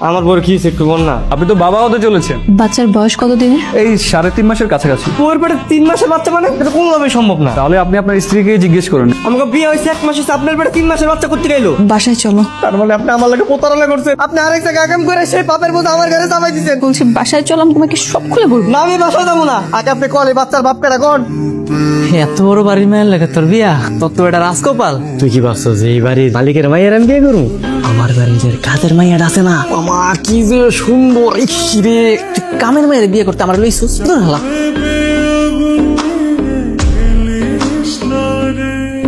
আমার বড় কি একটু বল না। আপনি তো বাবা হতে চলেছেন। বাচ্চার বয়স কত দিনের? এই 3.5 মাসের কাছাকাছি। ওর পেটে 3 মাসের বাচ্চা মানে এটা কোনোভাবেই সম্ভব না। তাহলে আপনি আপনার স্ত্রীকে জিজ্ঞেস করুন। আমাকে বিয়ে হয়েছে 1 মাস হয়েছে, আপনার পেটে 3 মাসের বাচ্চা করতে গেলো। বাসায় চলো। তার মানে আপনি আমার লাগে প্রতারণা করছেন। আপনি আরেক জায়গায় আগাম করে সেই পাপের বোঝা আমার ঘরে চাপাই দিচ্ছেন। বলছি বাসায় চলো, আমি তোমাকে সব খুলে বলবো। না আমি বাসায় যাবো না। আগে আপনি কলে বাচ্চার বাপ পেটা কোন? এত বড় বাড়ির মায়ের লাগে তোর বিয়া? তোর তো এটা রাজকপাল। তুই কি ভাবছো যে এই বাড়ির মালিকের মায়ের আমি বিয়ে করবো? আমার বাড়ির কাজের মাইয়াটা আছে না, মামা কি যে সুন্দর। রে কামের মায়ের বিয়ে করতে আমার লইছুস হালা।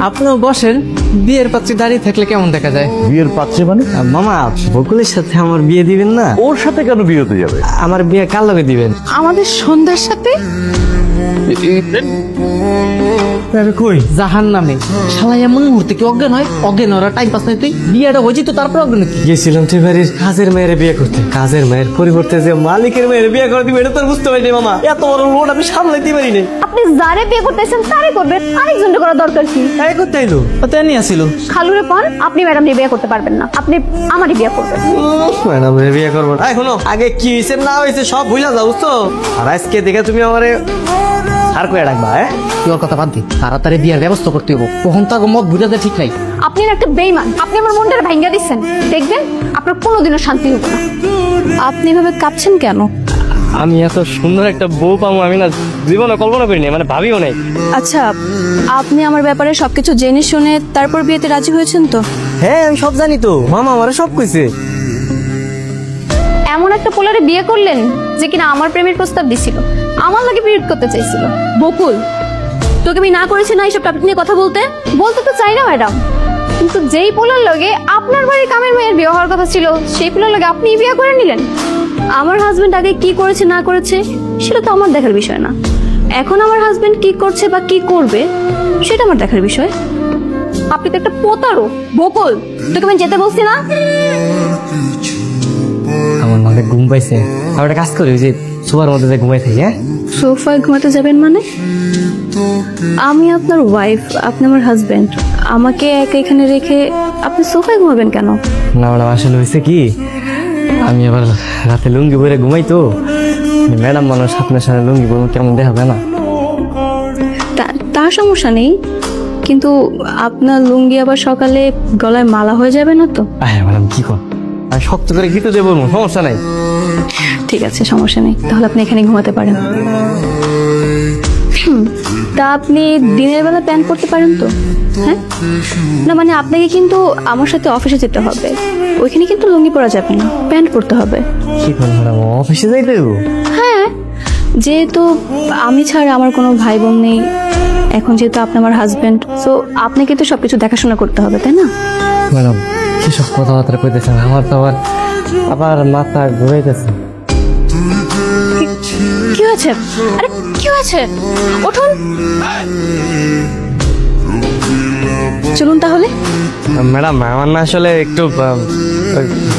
আপনিও বসেন, বিয়ের পাত্রী দাঁড়িয়ে থাকলে কেমন দেখা যায়? বিয়ের পাত্রী মানে? মামা বকুলের সাথে আমার বিয়ে দিবেন না? ওর সাথে কেন বিয়ে হতে যাবে? আমার বিয়ে কার লগে দিবেন? আমাদের সন্ধ্যার সাথে কই জাহান নামে শালা এমন মুহূর্তে কি অজ্ঞান হয়? অজ্ঞান ওরা টাইম পাস নাই। তুই বিয়েটা হয়েছি তো তারপর অজ্ঞান কি? গেছিলাম তুই বাড়ির কাজের মেয়ের বিয়ে করতে, কাজের মেয়ের পরিবর্তে যে মালিকের মেয়ের বিয়ে করে দিবে এটা তো বুঝতে পারিনি মামা। এত বড় লোড আমি সামলাইতে পারি নাই। আপনি যারে বিয়ে করতেছেন তারে করবেন, আরেকজনকে করা দরকার কি? তাই করতে আইলো তো এমনি আসিল। খালুরে পর আপনি ম্যাডাম বিয়ে করতে পারবেন না, আপনি আমারই বিয়ে করবেন। ম্যাডাম বিয়ে করবো না। শোনো আগে কি হয়েছে না হয়েছে সব ভুলে যাও বুঝছো। আর আজকে দেখে তুমি আমারে আর কয়ে ডাকবা। তুই ওর কথা বাদ দি, তাড়াতাড়ি বিয়ের ব্যবস্থা করতে হবো। কখন তো মত বুঝাতে ঠিক নাই। আপনি একটা বেইমান, আপনি আমার মনটা ভাঙ্গা দিচ্ছেন। দেখবেন আপনার কোনোদিনও শান্তি হবে না। আপনি এভাবে কাঁপছেন কেন? আমি এত সুন্দর একটা বউ পাবো আমি না জীবনে কল্পনা করিনি, মানে ভাবিও নাই। আচ্ছা, আপনি আমার ব্যাপারে সবকিছু জেনে শুনে তারপর বিয়েতে রাজি হয়েছেন তো? হ্যাঁ আমি সব জানি তো, মামা আমারে সব কইছে। এমন একটা পোলারে বিয়ে করলেন যে কিনা আমার প্রেমের প্রস্তাব দিছিল, আমার লাগে বিয়ে করতে চাইছিল। বকুল, তোকে আমি না করেছি না এইসব টপিক নিয়ে কথা বলতে তো চাই না ম্যাডাম, কিন্তু যেই পোলার লগে আপনার বাড়ির কামের মেয়ের বিয়ে হওয়ার কথা ছিল সেই পোলার লগে আপনি বিয়ে করে নিলেন। আমার হাজবেন্ড আগে কি করেছে না করেছে সেটা তো আমার দেখার বিষয় না। এখন আমার হাজবেন্ড কি করছে বা কি করবে সেটা আমার দেখার বিষয়। আপনি তো একটা প্রতারক। বকুল, তোকে আমি যেতে বলছি না? আমার মাকে ঘুম পাইছে, আমি একটা কাজ করি যে সোফার মধ্যে ঘুমাই থাকি। হ্যাঁ সোফায় ঘুমাতে যাবেন মানে? আমি আপনার ওয়াইফ, আপনি আমার হাজবেন্ড, আমাকে একা এখানে রেখে আপনি সোফায় ঘুমাবেন কেন? না ম্যাডাম আসলে হয়েছে কি, আমি আবার রাতে লুঙ্গি পরে ঘুমাই তো। ম্যাডাম মানুষ আপনার সাথে লুঙ্গি পরে কেমন দেখাবে না? তার সমস্যা নেই, কিন্তু আপনার লুঙ্গি আবার সকালে গলায় মালা হয়ে যাবে না তো? হ্যাঁ ম্যাডাম কি কর, আমি শক্ত করে গিতে দেবো, সমস্যা নাই। ঠিক আছে, সমস্যা নেই, তাহলে আপনি এখানে ঘুমাতে পারেন। তা আপনি দিনের বেলা প্যান্ট পরতে পারেন তো? হ্যাঁ না, মানে আপনাকে কিন্তু আমার সাথে অফিসে যেতে হবে, ওইখানে কিন্তু লুঙ্গি পরা যাবে না, প্যান্ট পরতে হবে। কি কর ম্যাডাম, অফিসে যাইতে দেবো? হ্যাঁ, যেহেতু আমি ছাড়া আমার কোনো ভাই বোন নেই, এখন যেহেতু আপনি আমার হাজবেন্ড, সো আপনাকে তো সবকিছু দেখাশোনা করতে হবে, তাই না? ম্যাডাম কিসব কথাবার্তা কইতেছেন, আমার তো আবার মাথা ঘুরাইতেছে। কি হয়েছে? আরে কি হয়েছে? উঠুন, চলুন তাহলে। ম্যাডাম আমার না আসলে একটু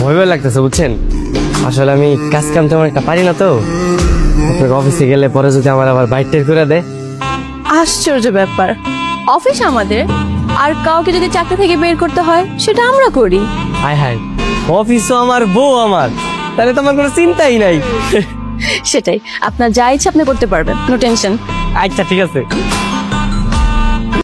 ভয় ভয় লাগতেছে বুঝছেন। আসলে আমি কাজ কাম তেমন একটা পারি না তো, অফিসে গেলে পরে যদি আমার আবার বাইক টের করে দেয়। আশ্চর্য ব্যাপার, অফিস আমাদের, আর কাউকে যদি চাকরি থেকে বের করতে হয় সেটা আমরা করি। হায় হায়, অফিসও আমার, বউ আমার, তাহলে তো আমার কোনো চিন্তাই নাই। সেটাই, আপনার যা ইচ্ছা আপনি করতে পারবেন, নো টেনশন। আচ্ছা ঠিক আছে।